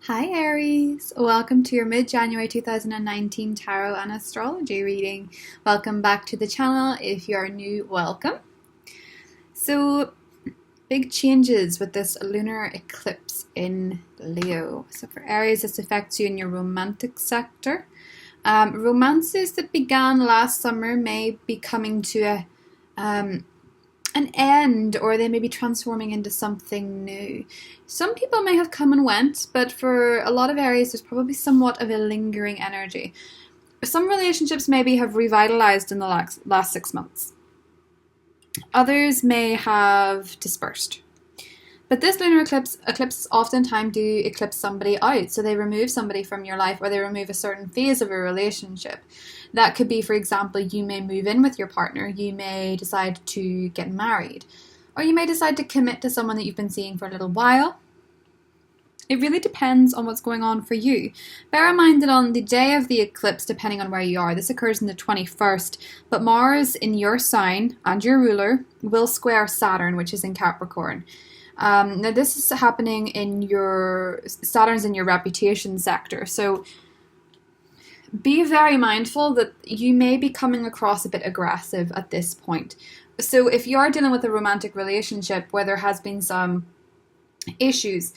Hi Aries, welcome to your mid-January 2019 tarot and astrology reading. Welcome back to the channel. If you're new, welcome. So, big changes with this lunar eclipse in Leo. So for Aries, this affects you in your romantic sector. Romances that began last summer may be coming to an end, or they may be transforming into something new. Some people may have come and went, but for a lot of Aries, there's probably somewhat of a lingering energy. Some relationships maybe have revitalized in the last 6 months. Others may have dispersed. But this lunar eclipse oftentimes do eclipse somebody out. So they remove somebody from your life, or they remove a certain phase of a relationship. That could be, for example, you may move in with your partner, you may decide to get married, or you may decide to commit to someone that you've been seeing for a little while. It really depends on what's going on for you. Bear in mind that on the day of the eclipse, depending on where you are, this occurs on the 21st, but Mars in your sign and your ruler will square Saturn, which is in Capricorn. Now this is happening in Saturn's in your reputation sector, so be very mindful that you may be coming across a bit aggressive at this point. So if you are dealing with a romantic relationship where there has been some issues,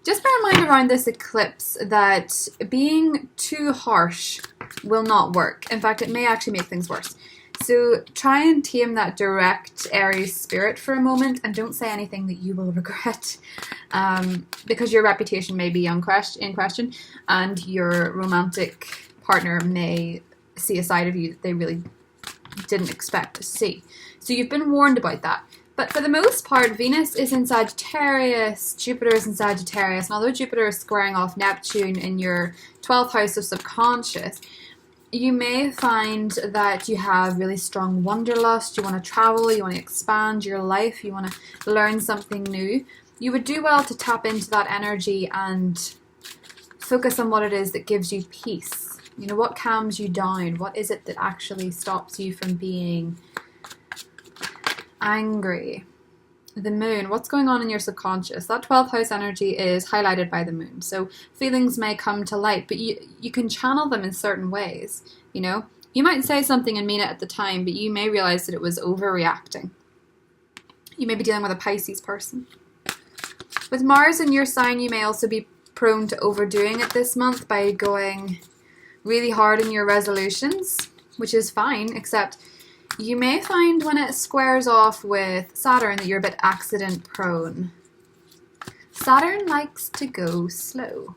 just bear in mind around this eclipse that being too harsh will not work. In fact, it may actually make things worse. So try and tame that direct Aries spirit for a moment, and don't say anything that you will regret, because your reputation may be in question, and your romantic partner may see a side of you that they really didn't expect to see. So you've been warned about that. But for the most part, Venus is in Sagittarius, Jupiter is in Sagittarius, and although Jupiter is squaring off Neptune in your 12th house of subconscious, you may find that you have really strong wanderlust, you want to travel, you want to expand your life, you want to learn something new. You would do well to tap into that energy and focus on what it is that gives you peace. You know, what calms you down? What is it that actually stops you from being angry? The moon, what's going on in your subconscious? That 12th house energy is highlighted by the moon. So feelings may come to light, but you can channel them in certain ways. You know, you might say something and mean it at the time, but you may realize that it was overreacting. You may be dealing with a Pisces person. With Mars in your sign, you may also be prone to overdoing it this month by going really hard in your resolutions, which is fine, except you may find when it squares off with Saturn that you're a bit accident prone. Saturn likes to go slow.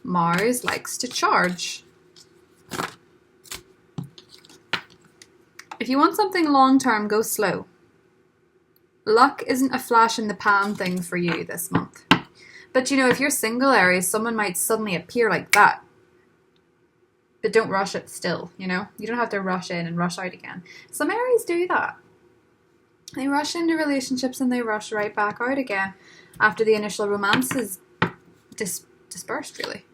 Mars likes to charge. If you want something long term, go slow. Luck isn't a flash in the pan thing for you this month. But you know, if you're single, Aries, someone might suddenly appear like that. But don't rush it still, you know? You don't have to rush in and rush out again. Some Aries do that. They rush into relationships and they rush right back out again after the initial romance is dispersed, really.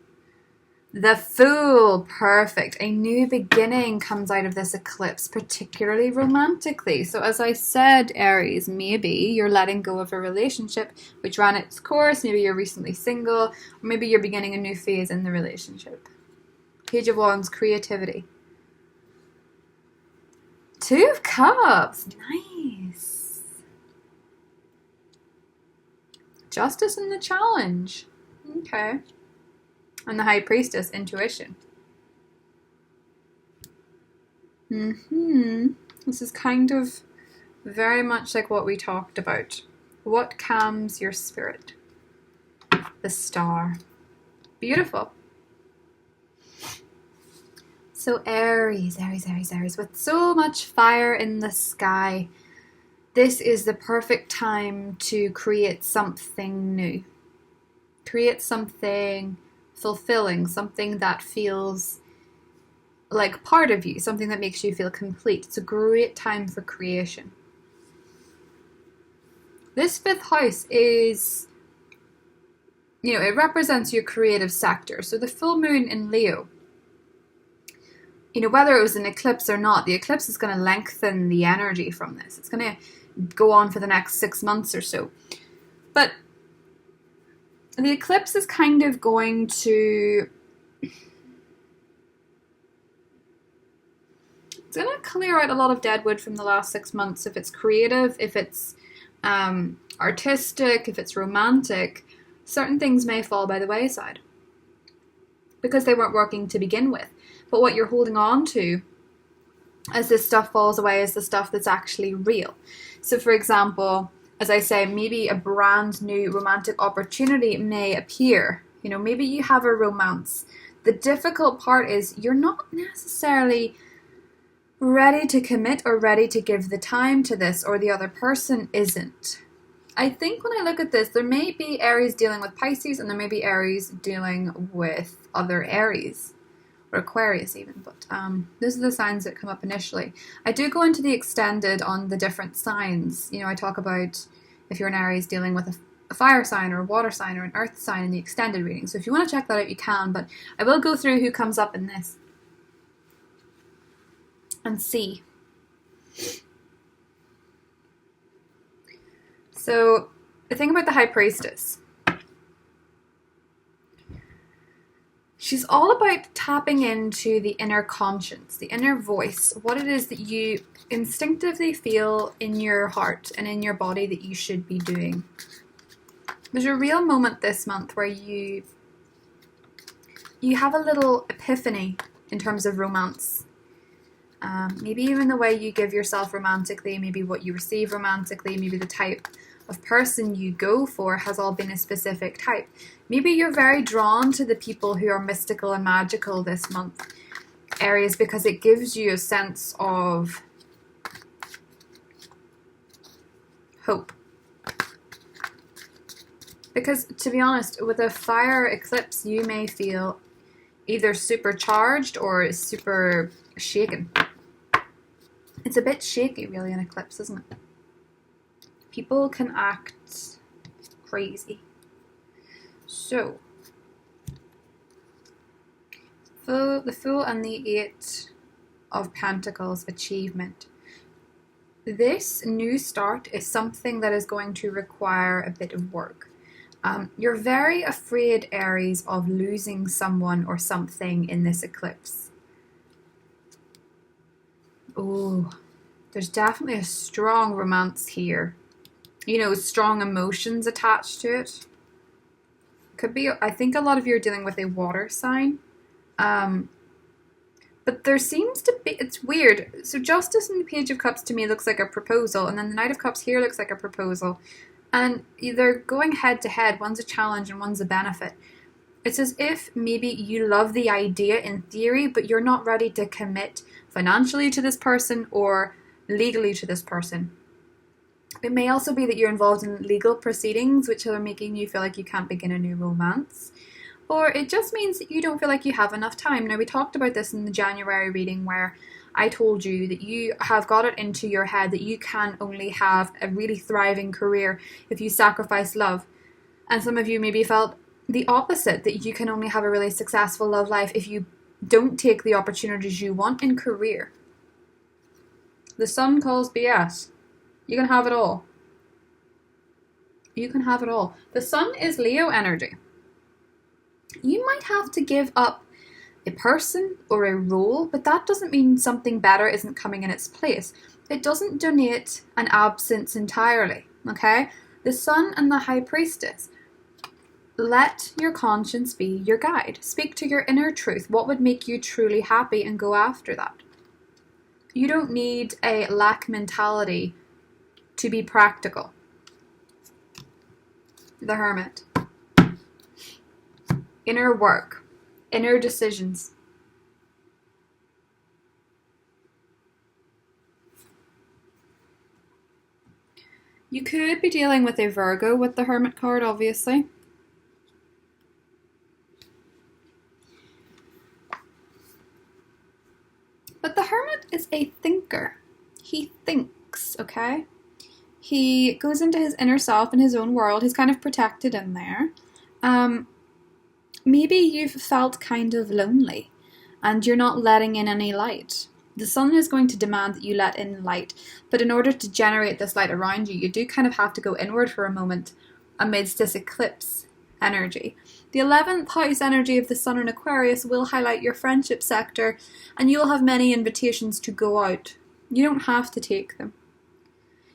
The Fool, perfect. A new beginning comes out of this eclipse, particularly romantically. So as I said, Aries, maybe you're letting go of a relationship which ran its course. Maybe you're recently single, or maybe you're beginning a new phase in the relationship. Page of Wands, creativity. Two of Cups, nice. Justice and the Challenge, okay. And the High Priestess, intuition. This is kind of very much like what we talked about. What calms your spirit? The Star. Beautiful. So Aries, with so much fire in the sky, this is the perfect time to create something new. Create something fulfilling, something that feels like part of you, something that makes you feel complete. It's a great time for creation. This 5th house is, you know, it represents your creative sector. So the full moon in Leo, you know, whether it was an eclipse or not, the eclipse is going to lengthen the energy from this. It's going to go on for the next 6 months or so. But the eclipse is kind of going to... It's going to clear out a lot of dead wood from the last 6 months. If it's creative, if it's artistic, if it's romantic, certain things may fall by the wayside because they weren't working to begin with. But what you're holding on to as this stuff falls away is the stuff that's actually real. So for example, as I say, maybe a brand new romantic opportunity may appear. You know, maybe you have a romance. The difficult part is you're not necessarily ready to commit or ready to give the time to this, or the other person isn't. I think when I look at this, there may be Aries dealing with Pisces and there may be Aries dealing with other Aries or Aquarius even, but those are the signs that come up initially. I do go into the extended on the different signs. You know, I talk about if you're an Aries dealing with a fire sign or a water sign or an earth sign in the extended reading. So if you want to check that out, you can, but I will go through who comes up in this and see. So the thing about the High Priestess, she's all about tapping into the inner conscience, the inner voice, what it is that you instinctively feel in your heart and in your body that you should be doing. There's a real moment this month where you have a little epiphany in terms of romance. Maybe even the way you give yourself romantically, maybe what you receive romantically, maybe the type of person you go for has all been a specific type. Maybe you're very drawn to the people who are mystical and magical this month, Aries, because it gives you a sense of hope. Because to be honest, with a fire eclipse, you may feel either super charged or super shaken. It's a bit shaky, really, an eclipse, isn't it? People can act crazy. So, the Fool and the Eight of Pentacles, achievement. This new start is something that is going to require a bit of work. You're very afraid, Aries, of losing someone or something in this eclipse. Oh, there's definitely a strong romance here. You know, strong emotions attached to it. Could be, I think a lot of you are dealing with a water sign. But there seems to be, it's weird. So Justice and the Page of Cups to me looks like a proposal, and then the Knight of Cups here looks like a proposal. And they're going head to head. One's a challenge and one's a benefit. It's as if maybe you love the idea in theory, but you're not ready to commit financially to this person or legally to this person. It may also be that you're involved in legal proceedings, which are making you feel like you can't begin a new romance. Or it just means that you don't feel like you have enough time. Now, we talked about this in the January reading where I told you that you have got it into your head that you can only have a really thriving career if you sacrifice love. And some of you maybe felt the opposite, that you can only have a really successful love life if you don't take the opportunities you want in career. The sun calls BS. You can have it all. You can have it all. The sun is Leo energy. You might have to give up a person or a role, but that doesn't mean something better isn't coming in its place. It doesn't donate an absence entirely, okay? The Sun and the High Priestess. Let your conscience be your guide. Speak to your inner truth. What would make you truly happy and go after that? You don't need a lack mentality to be practical. The Hermit. Inner work. Inner decisions. You could be dealing with a Virgo with the Hermit card, obviously. But the Hermit is a thinker. He thinks, okay? He goes into his inner self in his own world. He's kind of protected in there. Maybe you've felt kind of lonely and you're not letting in any light. The sun is going to demand that you let in light, but in order to generate this light around you, you do kind of have to go inward for a moment amidst this eclipse energy. The 11th house energy of the Sun in Aquarius will highlight your friendship sector, and you'll have many invitations to go out. You don't have to take them.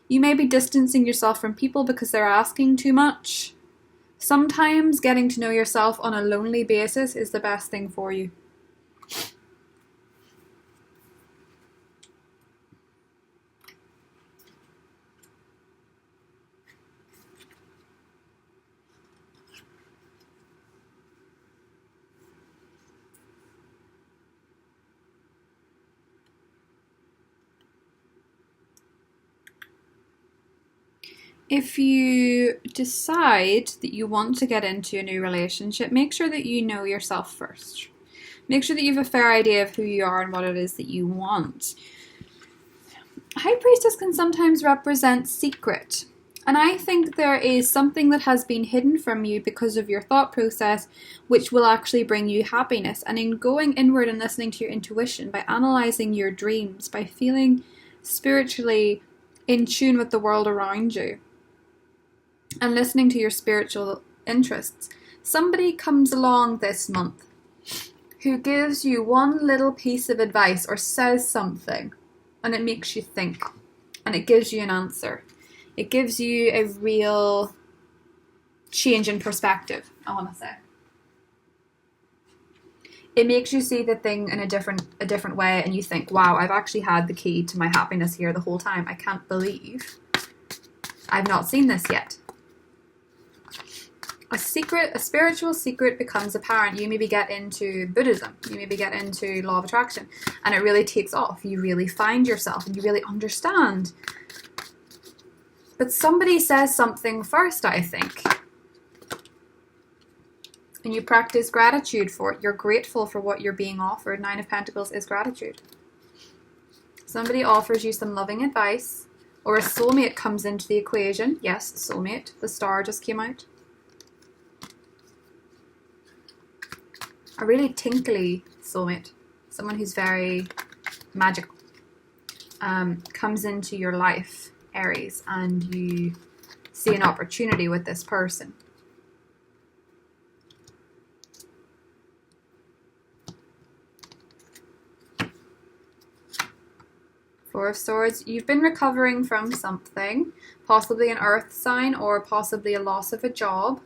You may be distancing yourself from people because they're asking too much. Sometimes getting to know yourself on a lonely basis is the best thing for you. If you decide that you want to get into a new relationship, make sure that you know yourself first. Make sure that you have a fair idea of who you are and what it is that you want. High Priestess can sometimes represent secret. And I think there is something that has been hidden from you because of your thought process, which will actually bring you happiness. And in going inward and listening to your intuition, by analysing your dreams, by feeling spiritually in tune with the world around you, and listening to your spiritual interests, somebody comes along this month who gives you one little piece of advice or says something, and it makes you think, and it gives you an answer. It gives you a real change in perspective, I want to say. It makes you see the thing in a different way, and you think, wow, I've actually had the key to my happiness here the whole time. I can't believe I've not seen this yet. A spiritual secret becomes apparent. You maybe get into Buddhism, you maybe get into law of attraction, and it really takes off. You really find yourself and you really understand. But somebody says something first, I think. And you practice gratitude for it. You're grateful for what you're being offered. 9 of Pentacles is gratitude. Somebody offers you some loving advice, or a soulmate comes into the equation. Yes, soulmate. The star just came out. A really tinkly soulmate, someone who's very magical, comes into your life, Aries, and you see an opportunity with this person. Four of Swords, you've been recovering from something, possibly an earth sign or possibly a loss of a job.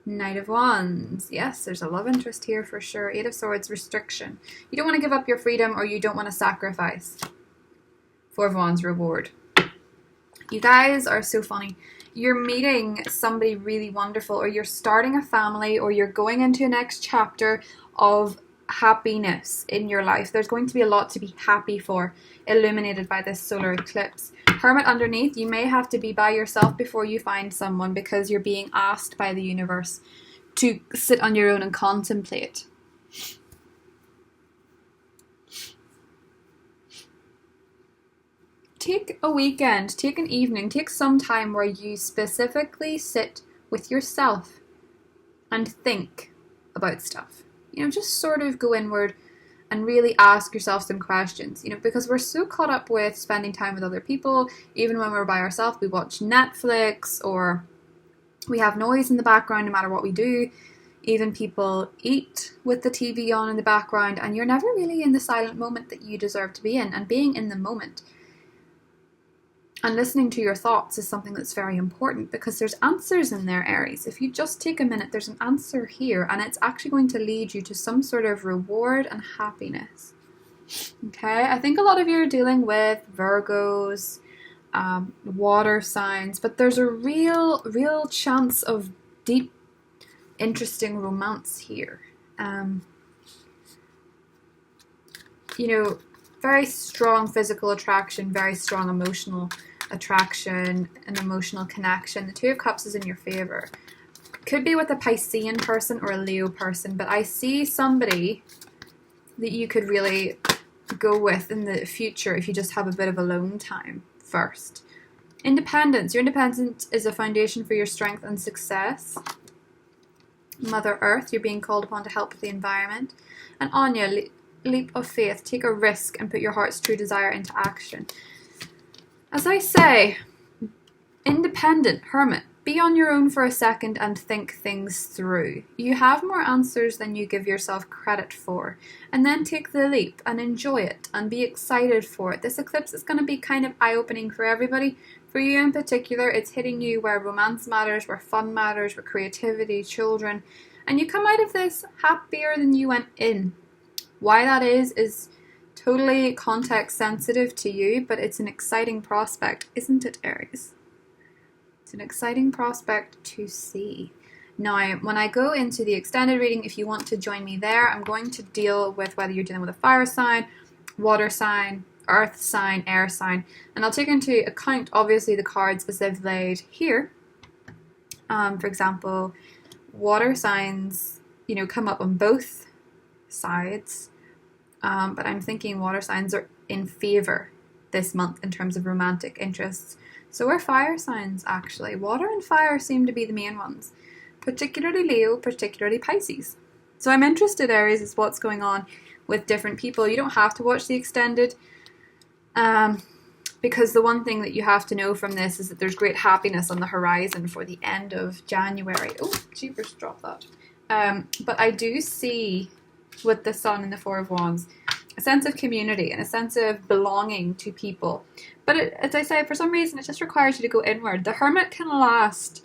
Knight of Wands. Yes, there's a love interest here for sure. 8 of Swords, restriction. You don't want to give up your freedom, or you don't want to sacrifice. 4 of Wands, reward. You guys are so funny. You're meeting somebody really wonderful, or you're starting a family, or you're going into a next chapter of happiness in your life. There's going to be a lot to be happy for, illuminated by this solar eclipse. Hermit underneath, you may have to be by yourself before you find someone, because you're being asked by the universe to sit on your own and contemplate. Take a weekend, take an evening, take some time where you specifically sit with yourself and think about stuff. You know, just sort of go inward and really ask yourself some questions, you know, because we're so caught up with spending time with other people. Even when we're by ourselves, we watch Netflix, or we have noise in the background no matter what we do. Even people eat with the TV on in the background, and you're never really in the silent moment that you deserve to be in. And being in the moment and listening to your thoughts is something that's very important, because there's answers in there, Aries. If you just take a minute, there's an answer here, and it's actually going to lead you to some sort of reward and happiness. Okay, I think a lot of you are dealing with Virgos, water signs, but there's a real chance of deep, interesting romance here. You know, very strong physical attraction, very strong emotional attraction, and emotional connection. The 2 of Cups is in your favor. Could be with a Piscean person or a Leo person, but I see somebody that you could really go with in the future if you just have a bit of alone time first. Independence. Your independence is a foundation for your strength and success. Mother Earth, you're being called upon to help with the environment. And Anya, leap of faith. Take a risk and put your heart's true desire into action. As I say, independent, hermit. be on your own for a second and think things through. You have more answers than you give yourself credit for. And then take the leap and enjoy it and be excited for it. This eclipse is going to be kind of eye-opening for everybody. For you in particular, it's hitting you where romance matters, where fun matters, where creativity, children. And you come out of this happier than you went in. Why that is totally context sensitive to you, but it's an exciting prospect, isn't it, Aries? It's an exciting prospect to see. Now, when I go into the extended reading, if you want to join me there, I'm going to deal with whether you're dealing with a fire sign, water sign, earth sign, air sign, and I'll take into account, obviously, the cards as they've laid here. For example, water signs, come up on both sides, but I'm thinking water signs are in favor this month in terms of romantic interests. So are fire signs, actually. Water and fire seem to be the main ones, particularly Leo, particularly Pisces. So I'm interested, Aries, is what's going on with different people. You don't have to watch the extended, because the one thing that you have to know from this is that there's great happiness on the horizon for the end of January. Oh, jeepers, drop that. But I do see, with the Sun and the Four of Wands, a sense of community and a sense of belonging to people. But as I say, for some reason, it just requires you to go inward. The Hermit can last.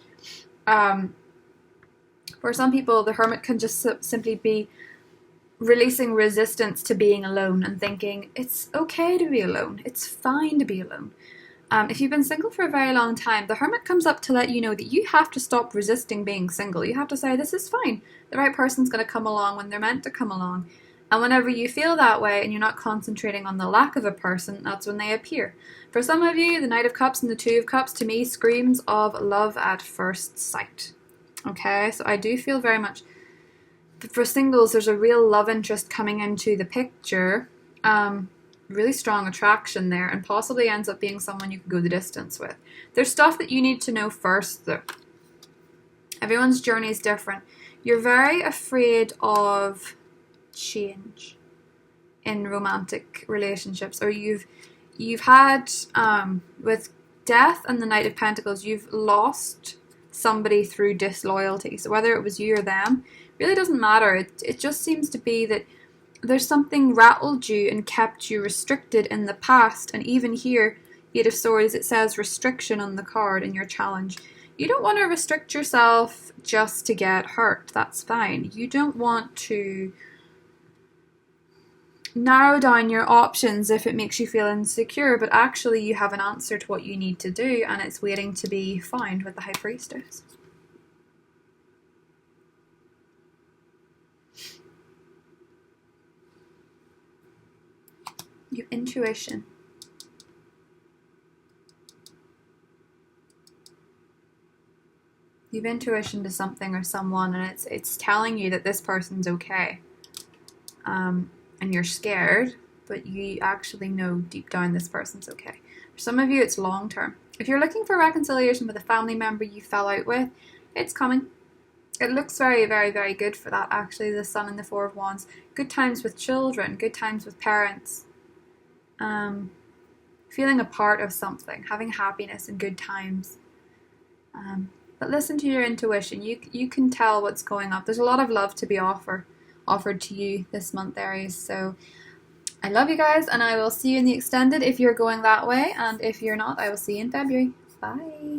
For some people, the Hermit can just simply be releasing resistance to being alone and thinking, it's okay to be alone. It's fine to be alone. If you've been single for a very long time, the Hermit comes up to let you know that you have to stop resisting being single. You have to say, this is fine. The right person's going to come along when they're meant to come along. And whenever you feel that way and you're not concentrating on the lack of a person, that's when they appear. For some of you, the Knight of Cups and the Two of Cups to me screams of love at first sight. Okay, so I do feel very much, for singles, there's a real love interest coming into the picture. Really strong attraction there, and possibly ends up being someone you could go the distance with. There's stuff that you need to know first, though. Everyone's journey is different. You're very afraid of change in romantic relationships, or you've had with Death and the Knight of Pentacles, you've lost somebody through disloyalty. So whether it was you or them, really doesn't matter. It just seems to be that there's something rattled you and kept you restricted in the past. And even here, Eight of Swords, it says restriction on the card in your challenge. You don't want to restrict yourself just to get hurt. That's fine. You don't want to narrow down your options if it makes you feel insecure, but actually you have an answer to what you need to do, and it's waiting to be found with the High Priestess. Your intuition. You've intuition to something or someone, and it's telling you that this person's okay. And you're scared, but you actually know deep down this person's okay. For some of you, it's long term. If you're looking for reconciliation with a family member you fell out with, it's coming. It looks very, very, very good for that, actually, the Sun and the Four of Wands. Good times with children, good times with parents. Feeling a part of something, having happiness and good times. But listen to your intuition. You can tell what's going on. There's a lot of love to be offered to you this month, Aries. So I love you guys, and I will see you in the extended if you're going that way, and if you're not, I will see you in February. Bye.